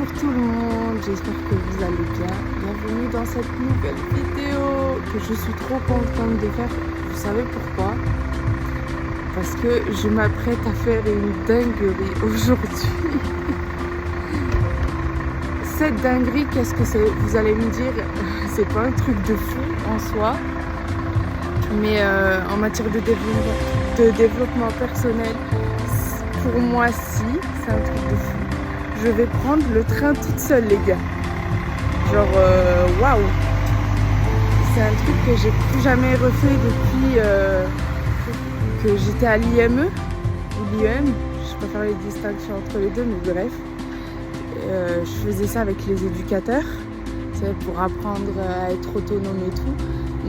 Bonjour tout le monde, j'espère que vous allez bien. Bienvenue dans cette nouvelle vidéo que je suis trop contente de faire. Vous savez pourquoi? Parce que je m'apprête à faire une dinguerie aujourd'hui. Cette dinguerie, qu'est-ce que c'est? Vous allez me dire, c'est pas un truc de fou en soi, mais en matière de développement personnel, pour moi si, c'est un truc de fou. Je vais prendre le train toute seule, les gars. Genre, waouh! C'est un truc que j'ai plus jamais refait depuis que j'étais à l'IME ou l'IEM. Je sais pas faire les distinctions entre les deux, mais bref. Je faisais ça avec les éducateurs, c'est pour apprendre à être autonome et tout.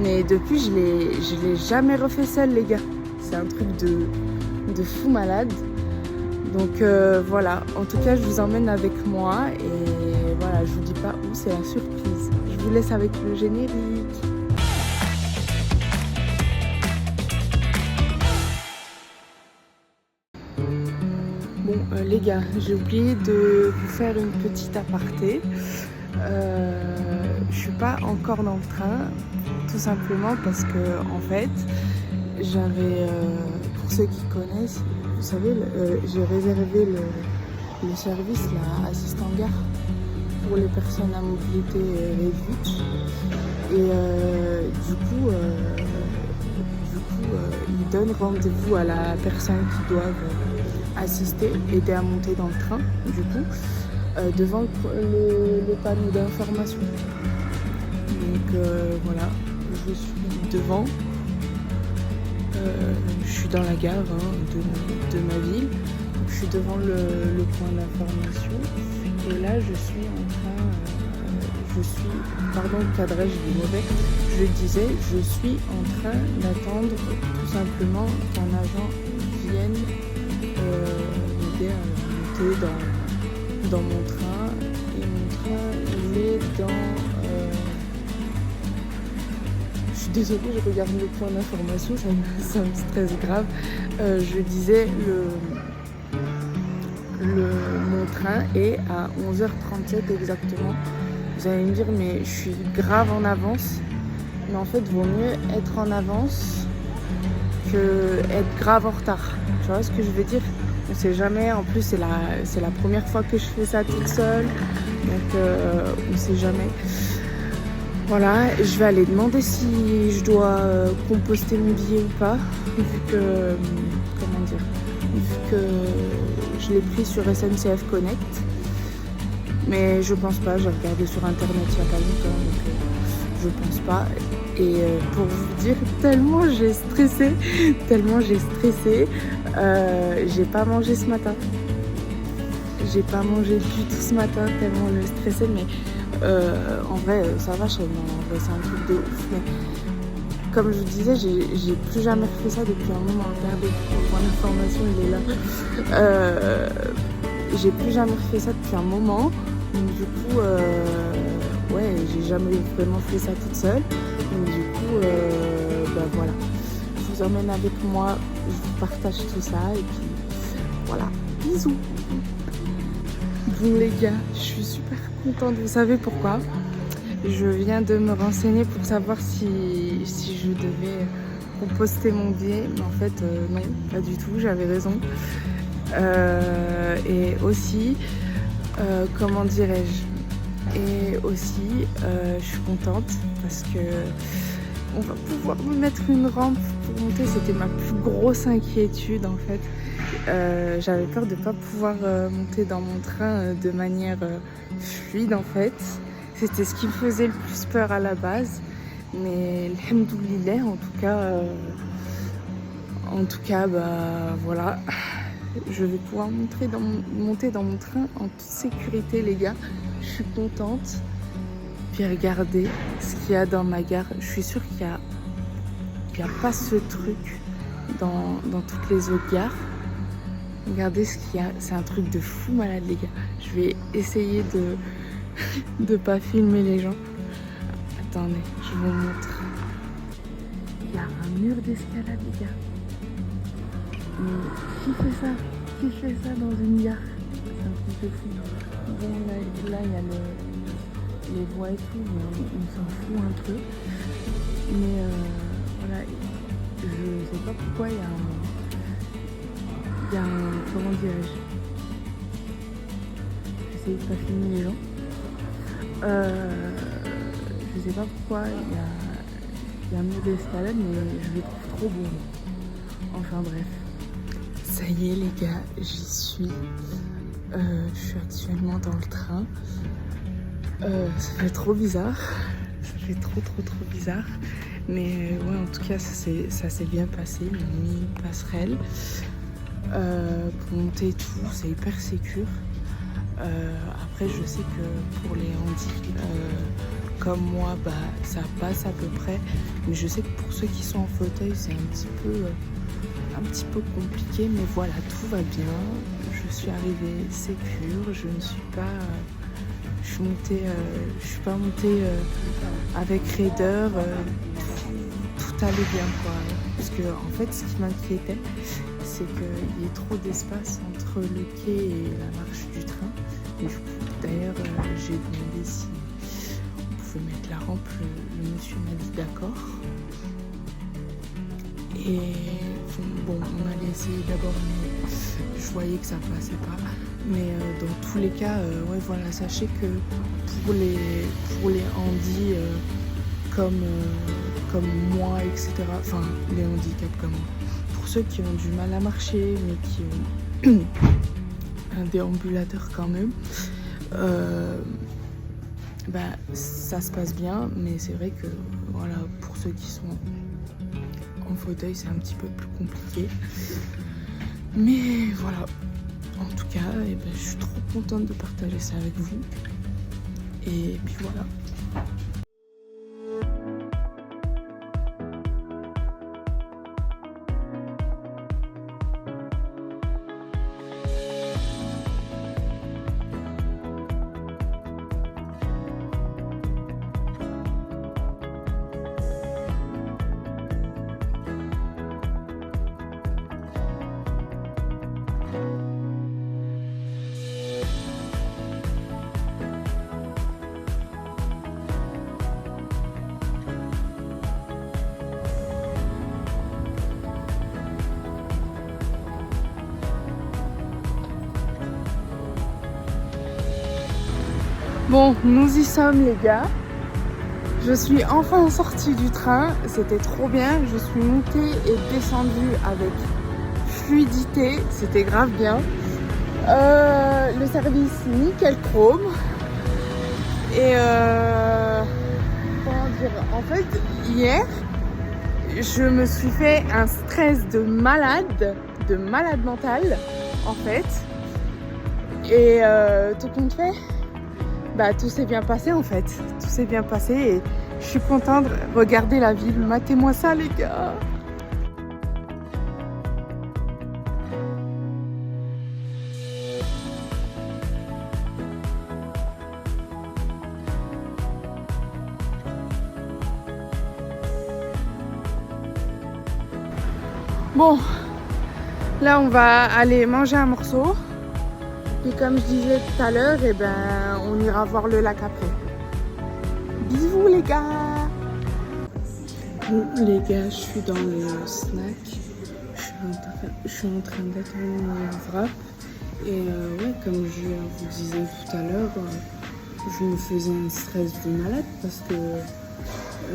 Mais depuis, je l'ai jamais refait seule, les gars. C'est un truc de fou malade. Donc voilà, en tout cas je vous emmène avec moi et voilà, je vous dis pas où, c'est la surprise. Je vous laisse avec le générique. Bon les gars, j'ai oublié de vous faire une petite aparté. Je suis pas encore dans le train, tout simplement parce que en fait, j'avais, pour ceux qui connaissent, vous savez, j'ai réservé le service là, assistant gare pour les personnes à mobilité réduite. Et du coup, ils donnent rendez-vous à la personne qui doit assister, aider à monter dans le train, du coup, devant le panneau d'information. Donc voilà, je suis devant. Je suis dans la gare de ma ville, donc je suis devant le point d'information et là je suis en train, pardon le cadrage est mauvais, je disais, je suis en train d'attendre tout simplement qu'un agent vienne m'aider à monter dans mon train et mon train il est dans... Je suis désolée, je regarde le point d'information, ça me stresse grave. Je disais, mon train est à 11h37 exactement. Vous allez me dire, mais je suis grave en avance. Mais en fait, vaut mieux être en avance que être grave en retard. Tu vois ce que je veux dire? On sait jamais. En plus, c'est la première fois que je fais ça toute seule. Donc, on sait jamais. Voilà, je vais aller demander si je dois composter mon billet ou pas, vu que je l'ai pris sur SNCF Connect. Mais je pense pas, j'ai regardé sur internet il y a pas longtemps, donc je pense pas. Et pour vous dire, tellement j'ai stressé, j'ai pas mangé ce matin. J'ai pas mangé du tout ce matin, tellement je stressais, mais en vrai, ça va, c'est un truc de ouf. Mais comme je vous disais, j'ai plus jamais fait ça depuis un moment. Regardez, le point d'information, il est là. J'ai plus jamais fait ça depuis un moment. Donc du coup, ouais, j'ai jamais vraiment fait ça toute seule. Donc du coup, bah voilà. Je vous emmène avec moi, je vous partage tout ça et puis voilà. Bisous. Bon les gars, je suis super contente, vous savez pourquoi? Je viens de me renseigner pour savoir si je devais composter mon billet, mais en fait non, pas du tout, j'avais raison. Et aussi, comment dirais-je? Et aussi, je suis contente parce que on va pouvoir me mettre une rampe pour monter. C'était ma plus grosse inquiétude en fait. J'avais peur de ne pas pouvoir monter dans mon train de manière fluide en fait. C'était ce qui me faisait le plus peur à la base. Mais alhamdoulilah, en tout cas, bah voilà. Je vais pouvoir monter dans mon train en toute sécurité les gars. Je suis contente. Puis regardez ce qu'il y a dans ma gare. Je suis sûre qu'il n'y a pas ce truc dans toutes les autres gares. Regardez ce qu'il y a, c'est un truc de fou malade les gars. Je vais essayer de pas filmer les gens. Attendez, je vous montre. Il y a un mur d'escalade les gars. Mais qui fait ça dans une gare? C'est un truc c'est fou. Bon, là il y a les voies et tout, mais on s'en fout un peu. Mais voilà, je sais pas pourquoi il y a un comment dirais-je, j'essaie de pas filmer les gens. Je sais pas pourquoi il y a un mur d'escalade, mais je le trouve trop beau. Enfin bref. Ça y est les gars, j'y suis. Je suis actuellement dans le train. Ça fait trop bizarre. Ça fait trop bizarre. Mais ouais, en tout cas, ça s'est bien passé. Ils m'ont mis une passerelle. Pour monter et tout, c'est hyper sécure. Après, je sais que pour les handis comme moi, bah, ça passe à peu près. Mais je sais que pour ceux qui sont en fauteuil, c'est un petit peu compliqué. Mais voilà, tout va bien. Je suis arrivée sécure. Je suis pas montée avec raideur. Tout allait bien, quoi. Parce que en fait, ce qui m'inquiétait, c'est qu'il y ait trop d'espace entre le quai et la marche du train. Et du coup, d'ailleurs, j'ai demandé si on pouvait mettre la rampe. Le monsieur m'a dit d'accord. Et bon, on allait essayer d'abord, mais je voyais que ça passait pas. Mais dans tous les cas, ouais, voilà, sachez que pour les handis comme moi, etc., enfin, les handicaps comme moi, pour ceux qui ont du mal à marcher, mais qui ont un déambulateur quand même, bah, ça se passe bien, mais c'est vrai que, voilà, pour ceux qui sont en fauteuil, c'est un petit peu plus compliqué. Mais voilà, en tout cas, eh ben, je suis trop contente de partager ça avec vous. Et puis voilà. Bon, nous y sommes les gars. Je suis enfin sortie du train, c'était trop bien. Je suis montée et descendue avec fluidité, c'était grave bien. Le service nickel chrome. Et comment dire, en fait, hier, je me suis fait un stress de malade mental, en fait. Et tout compte fait, bah, tout s'est bien passé en fait. Tout s'est bien passé et je suis contente de regarder la ville. Matez-moi ça les gars. Bon, là on va aller manger un morceau. Et comme je disais tout à l'heure, eh ben, on ira voir le lac après. Bisous les gars. Les gars, je suis dans le snack. Je suis en train d'attendre mon wrap. Et ouais, comme je vous disais tout à l'heure, je me faisais un stress de malade parce que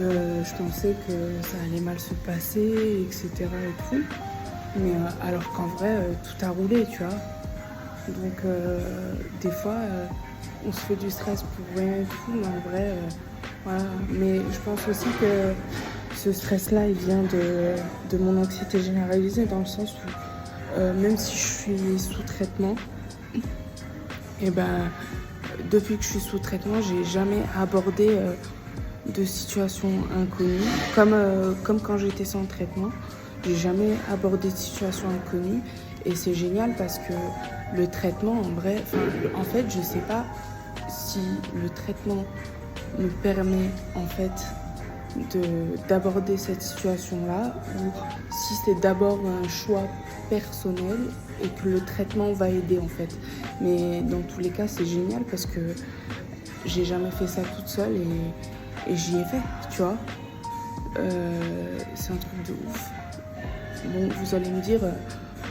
je pensais que ça allait mal se passer, etc. et tout. Mais alors qu'en vrai, tout a roulé, tu vois. Donc des fois on se fait du stress pour rien et tout, mais en vrai voilà. Mais je pense aussi que ce stress là il vient de mon anxiété généralisée, dans le sens où même si je suis sous traitement, et ben depuis que je suis sous traitement, j'ai jamais abordé de situations inconnues comme quand j'étais sans traitement. J'ai jamais abordé de situation inconnue. Et c'est génial parce que le traitement, en vrai, en fait, je sais pas si le traitement me permet, en fait, d'aborder cette situation-là, ou si c'est d'abord un choix personnel et que le traitement va aider en fait. Mais dans tous les cas, c'est génial parce que j'ai jamais fait ça toute seule et j'y ai fait, tu vois. C'est un truc de ouf. Bon, vous allez me dire,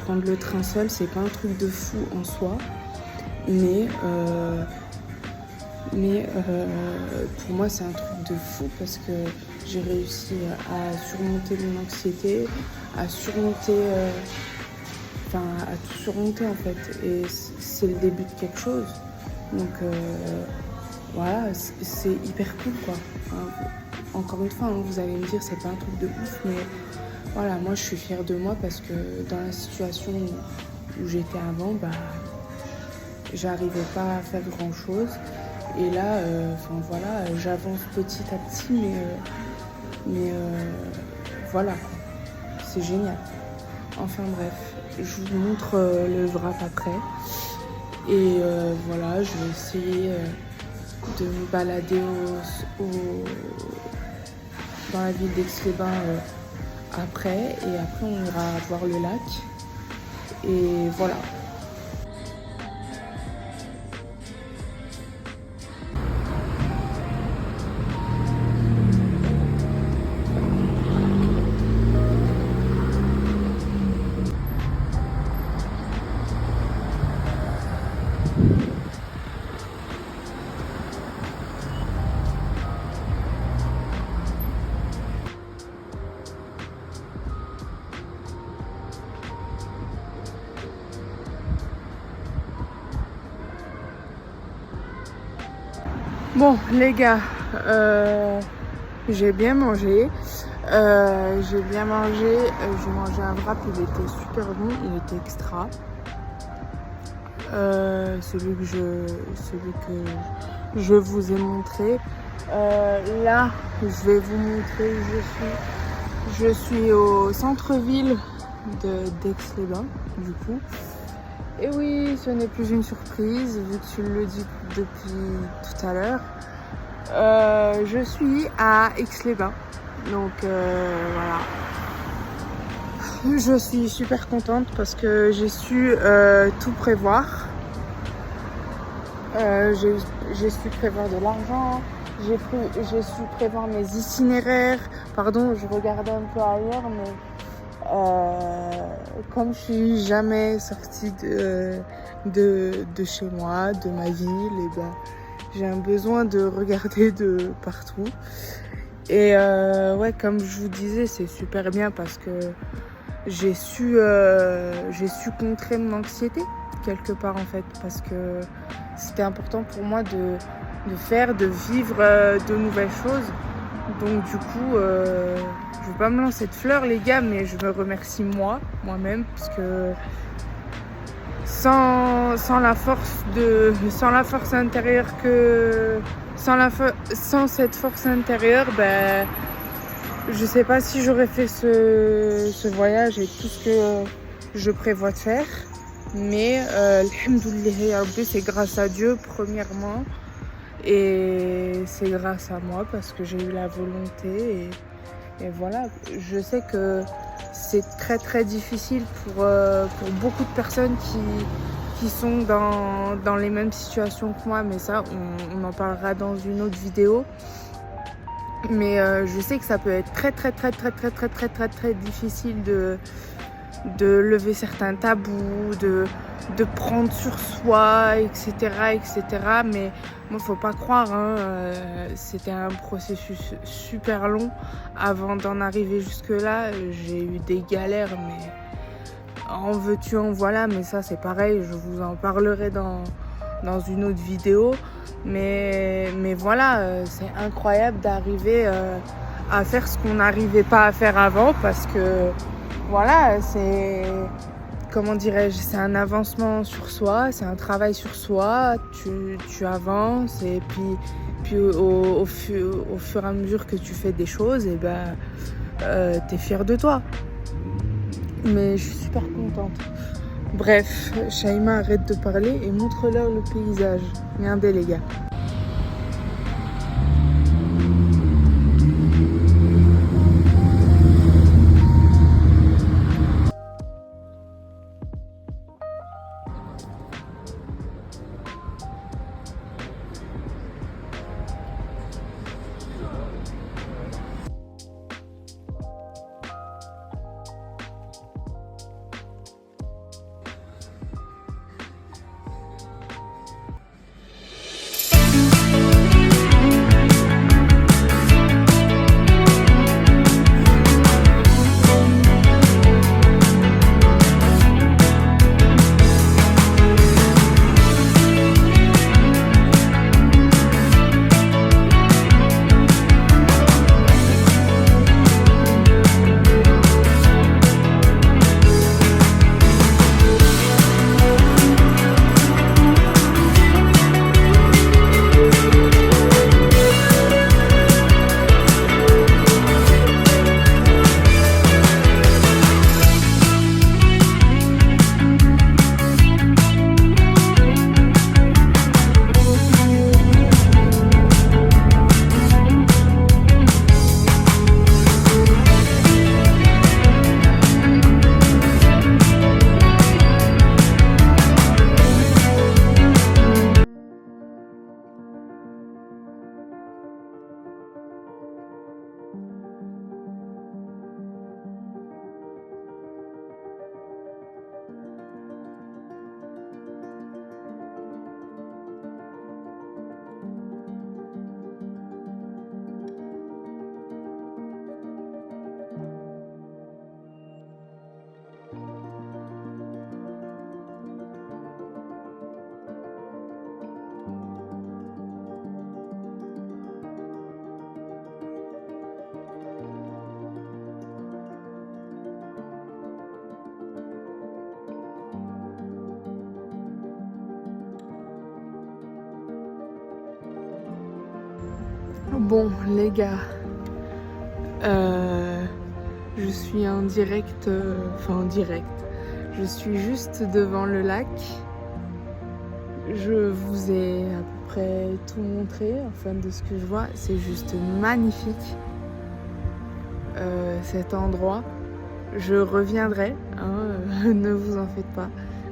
prendre le train seul, c'est pas un truc de fou en soi, mais pour moi, c'est un truc de fou parce que j'ai réussi à surmonter mon anxiété, à surmonter, à tout surmonter en fait. Et c'est le début de quelque chose. Donc voilà, c'est hyper cool quoi. Encore une fois, vous allez me dire, c'est pas un truc de ouf, mais voilà, moi je suis fière de moi parce que dans la situation où j'étais avant, j'arrivais pas à faire grand chose. Et là, voilà, j'avance petit à petit, mais voilà, c'est génial. Enfin bref, je vous montre le wrap après. Et voilà, je vais essayer de me balader dans la ville d'Aix-les-Bains après. Et après, on ira voir le lac. Et voilà. Bon les gars, j'ai bien mangé. J'ai mangé un wrap, il était super bon, il était extra. Celui que je vous ai montré. Là, je vais vous montrer où je suis au centre-ville d'Aix-les-Bains, du coup. Et oui, ce n'est plus une surprise, vu que tu le dis depuis tout à l'heure. Je suis à Aix-les-Bains, donc voilà. Je suis super contente parce que j'ai su tout prévoir. J'ai su prévoir de l'argent, j'ai su prévoir mes itinéraires. Pardon, je regardais un peu ailleurs, mais comme je suis jamais sortie de chez moi, de ma ville, et j'ai un besoin de regarder de partout. Et ouais, comme je vous disais, c'est super bien parce que j'ai su contrer mon anxiété quelque part en fait, parce que c'était important pour moi de vivre de nouvelles choses. Donc du coup, je vais pas me lancer de fleurs les gars, mais je me remercie moi-même, parce que sans cette force intérieure, je sais pas si j'aurais fait ce voyage et tout ce que je prévois de faire. Mais alhamdoulilah ya Rabbi, c'est grâce à Dieu premièrement, et c'est grâce à moi parce que j'ai eu la volonté et voilà. Je sais que c'est très très difficile pour beaucoup de personnes qui sont dans les mêmes situations que moi, mais ça on en parlera dans une autre vidéo. Mais je sais que ça peut être très très très très très très très très très difficile de lever certains tabous, de prendre sur soi, etc. Mais moi, faut pas croire, c'était un processus super long avant d'en arriver jusque-là. J'ai eu des galères, mais en veux-tu, en voilà. Mais ça, c'est pareil, je vous en parlerai dans une autre vidéo. Mais voilà, c'est incroyable d'arriver à faire ce qu'on n'arrivait pas à faire avant, parce que voilà, c'est, comment dirais-je, c'est un avancement sur soi, c'est un travail sur soi, tu avances, et puis au fur et à mesure que tu fais des choses, et t'es fière de toi. Mais je suis super contente. Bref, Shaima, arrête de parler et montre-leur le paysage. Regardez les gars. Bon, les gars, je suis en direct, en direct. Je suis juste devant le lac. Je vous ai à peu près tout montré, de ce que je vois. C'est juste magnifique, cet endroit. Je reviendrai, ne vous en faites pas.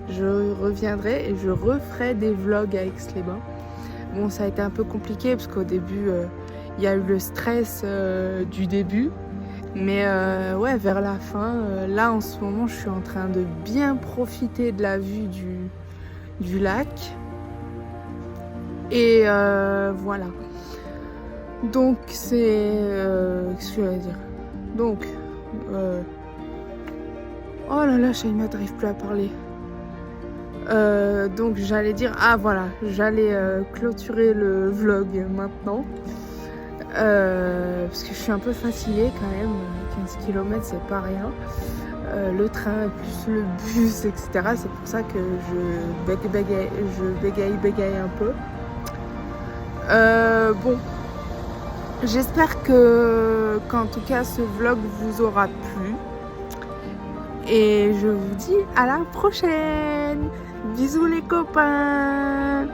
Je reviendrai et je referai des vlogs à Aix-les-Bains. Bon, ça a été un peu compliqué parce qu'au début, il y a eu le stress du début. Mais ouais, vers la fin, là en ce moment, je suis en train de bien profiter de la vue du lac. Et voilà. Donc c'est... qu'est-ce que je vais dire? Donc... oh là là, Shaima, t'arrives plus à parler. Donc j'allais dire... Ah voilà, j'allais clôturer le vlog maintenant. Parce que je suis un peu fatiguée quand même. 15 km, c'est pas rien. Le train plus le bus, etc. C'est pour ça que je bégaye un peu. Bon, j'espère qu'en tout cas ce vlog vous aura plu. Et je vous dis à la prochaine. Bisous les copains.